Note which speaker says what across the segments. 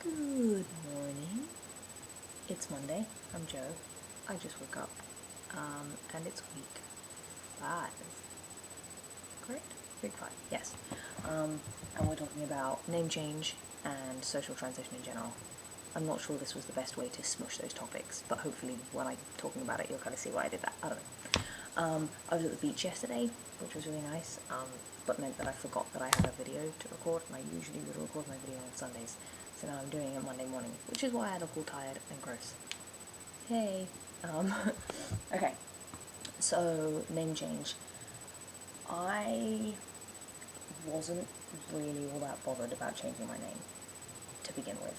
Speaker 1: Good morning. It's Monday. I'm Joe. I just woke up. And it's week 5. Correct? Week 5, yes. And we're talking about name change and social transition in general. I'm not sure this was the best way to smush those topics, but hopefully when I'm talking about it, you'll kind of see why I did that. I don't know. I was at the beach yesterday, which was really nice, but meant that I forgot that I had a video to record, and I usually would record my video on Sundays. So now I'm doing it Monday morning, which is why I look all tired and gross. Hey. Okay. So, name change. I wasn't really all that bothered about changing my name to begin with.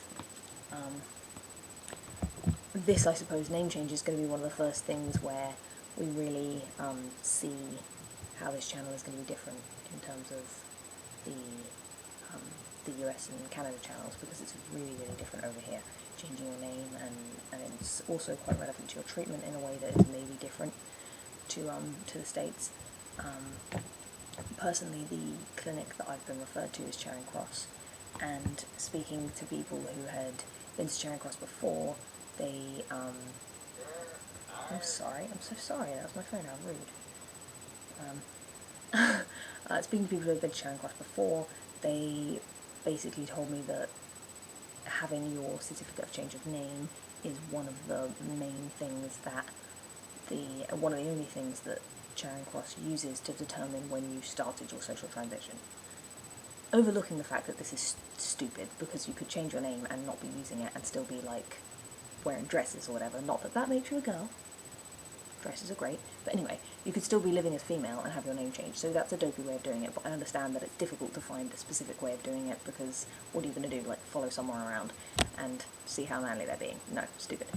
Speaker 1: This, I suppose, name change is going to be one of the first things where we really see how this channel is going to be different in terms of the US and Canada channels, because it's really, really different over here. Changing your name, and it's also quite relevant to your treatment in a way that is maybe different to the States. Personally, the clinic that I've been referred to is Charing Cross, and speaking to people who had been to Charing Cross before, they, I'm so sorry, that was my phone, how rude. Speaking to people who had been to Charing Cross before, they basically told me that having your certificate of change of name is one of the main things that one of the only things that Charing Cross uses to determine when you started your social transition. Overlooking the fact that this is stupid, because you could change your name and not be using it and still be like wearing dresses or whatever. Not that that makes you a girl. Dresses are great, but anyway, you could still be living as female and have your name changed, so that's a dopey way of doing it, but I understand that it's difficult to find a specific way of doing it, because what are you going to do, like follow someone around and see how manly they're being? No, stupid.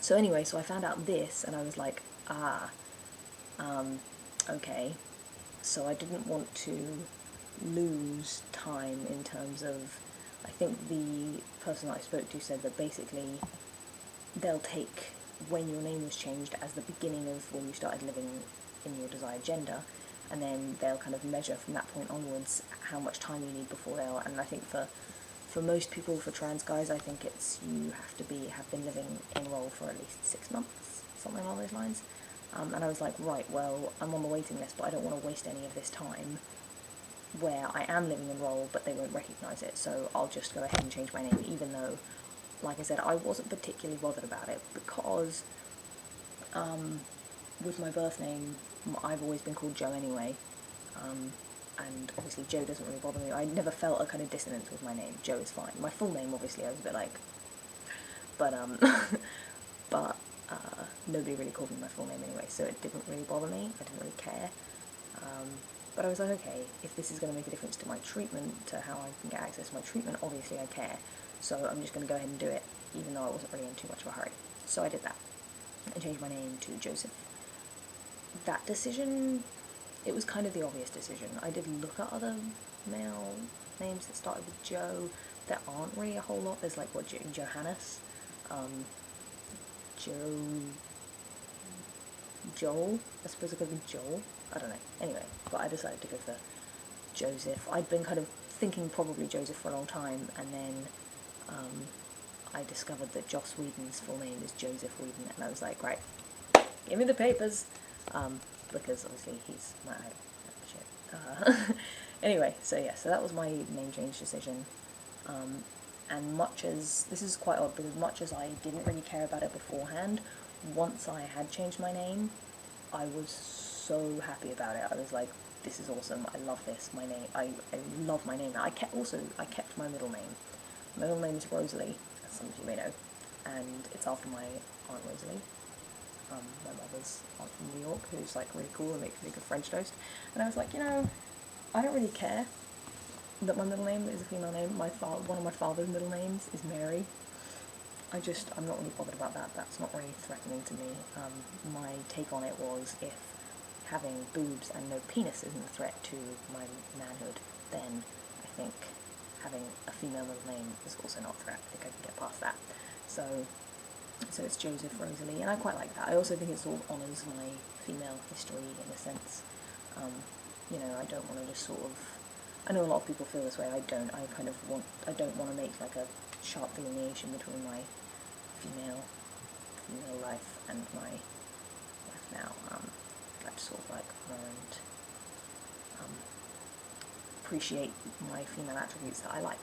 Speaker 1: So anyway, so I found out this, and I was like, okay, so I didn't want to lose time in terms of, I think the person that I spoke to said that basically they'll take when your name was changed as the beginning of when you started living in your desired gender, and then they'll kind of measure from that point onwards how much time you need before and I think for most people, for trans guys, I think it's you have to have been living in role for at least 6 months, something along those lines. And I was like, right, well, I'm on the waiting list, but I don't want to waste any of this time where I am living in role, but they won't recognise it, so I'll just go ahead and change my name, even though, like I said, I wasn't particularly bothered about it, because with my birth name, I've always been called Joe anyway, and obviously Joe doesn't really bother me. I never felt a kind of dissonance with my name. Joe is fine. My full name, obviously, I was a bit like, but nobody really called me my full name anyway, so it didn't really bother me. I didn't really care. But I was like, okay, if this is going to make a difference to my treatment, to how I can get access to my treatment, obviously I care. So I'm just going to go ahead and do it, even though I wasn't really in too much of a hurry. So I did that, and changed my name to Joseph. That decision, it was kind of the obvious decision. I did look at other male names that started with Joe. There aren't really a whole lot. There's like, what, Johannes? Joel? I suppose it could be Joel? I don't know. Anyway, but I decided to go for Joseph. I'd been kind of thinking probably Joseph for a long time, and then I discovered that Joss Whedon's full name is Joseph Whedon, and I was like, right, give me the papers, because obviously he's my shit. Anyway, so yeah, so that was my name change decision, and much as, this is quite odd, because much as I didn't really care about it beforehand, once I had changed my name, I was so happy about it. I was like, this is awesome, I love this, my name, I love my name now. I kept my middle name. My middle name is Rosalie, as some of you may know, and it's after my Aunt Rosalie, my mother's aunt from New York, who's like really cool and makes really good French toast. And I was like, I don't really care that my middle name is a female name. One of my father's middle names is Mary. I'm not really bothered about that. That's not really threatening to me. My take on it was, if having boobs and no penis isn't a threat to my manhood, then I think having a female middle name is also not a threat. I think I can get past that. So it's Joseph Rosalie, and I quite like that. I also think it sort of honours my female history in a sense. I don't want to just sort of, I know a lot of people feel this way. I don't. I don't want to make like a sharp delineation between my female life and my life now. I just sort of like learned appreciate my female attributes that I like,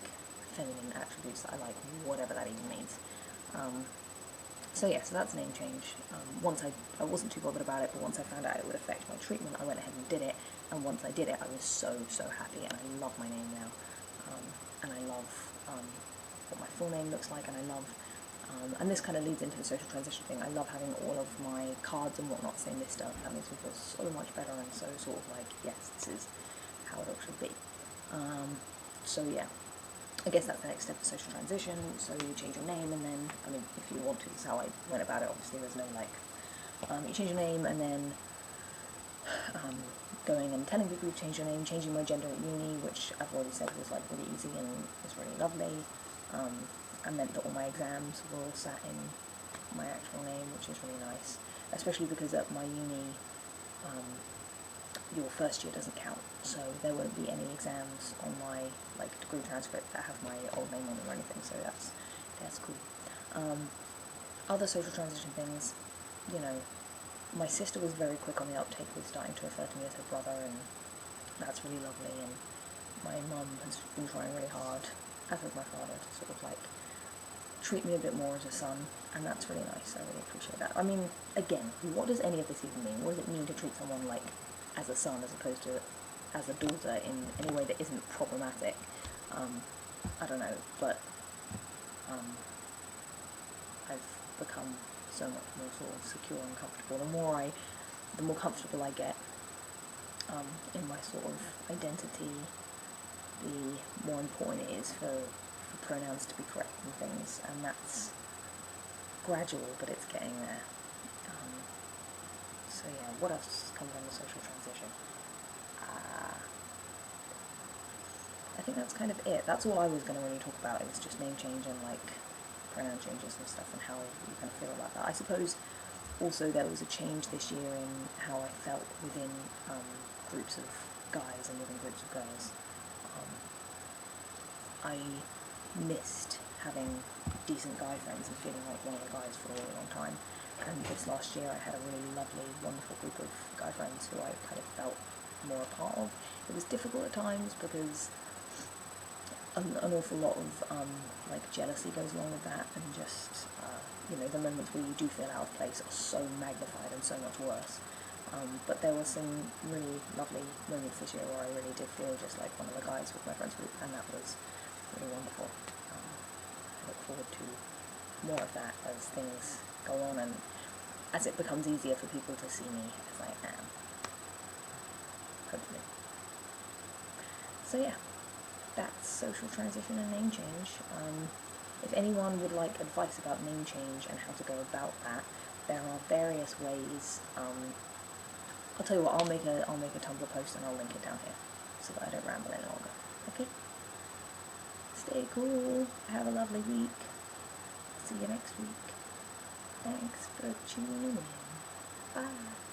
Speaker 1: feminine attributes that I like, whatever that even means. So yeah, so that's a name change. Once I wasn't too bothered about it, but once I found out it would affect my treatment, I went ahead and did it, and once I did it, I was so happy, and I love my name now, and I love what my full name looks like, and I love, and this kind of leads into the social transition thing. I love having all of my cards and whatnot say Mr. That makes me feel so much better, and so sort of like, yes, this is how it all should be. So yeah, I guess that's the next step of social transition. So you change your name, and then, I mean, if you want to, this is how I went about it. Obviously, there's no like, you change your name, and then going and telling people you've changed your name, changing my gender at uni, which I've already said was like really easy and was really lovely. I meant that all my exams were all sat in my actual name, which is really nice, especially because at my uni, your first year doesn't count, so there won't be any exams on my like degree transcript that have my old name on them or anything, so that's cool. Other social transition things, you know, my sister was very quick on the uptake with starting to refer to me as her brother, and that's really lovely, and my mum has been trying really hard, as has my father, to sort of like treat me a bit more as a son, and that's really nice. I really appreciate that. I mean, again, what does any of this even mean? What does it mean to treat someone like as a son as opposed to as a daughter in any way that isn't problematic? I don't know, but I've become so much more sort of secure and comfortable. The more comfortable I get in my sort of identity, the more important it is for pronouns to be correct and things, and that's gradual, but it's getting there. So yeah, what else comes under social transition? I think that's kind of it. That's all I was going to really talk about. It was just name change and like pronoun changes and stuff, and how you kind of feel about that. I suppose also there was a change this year in how I felt within groups of guys and within groups of girls. I missed having decent guy friends and feeling like one of the guys for a really long time. And this last year I had a really lovely, wonderful group of guy friends who I kind of felt more a part of. It was difficult at times because an awful lot of like jealousy goes along with that, and just the moments where you do feel out of place are so magnified and so much worse. But there were some really lovely moments this year where I really did feel just like one of the guys with my friends group, and that was really wonderful. I look forward to more of that as things go on, and as it becomes easier for people to see me as I am, hopefully. So yeah, that's social transition and name change. If anyone would like advice about name change and how to go about that, there are various ways. I'll tell you what, I'll make a Tumblr post and I'll link it down here so that I don't ramble any longer. Okay? Stay cool. Have a lovely week. See you next week. Thanks for tuning in. Bye.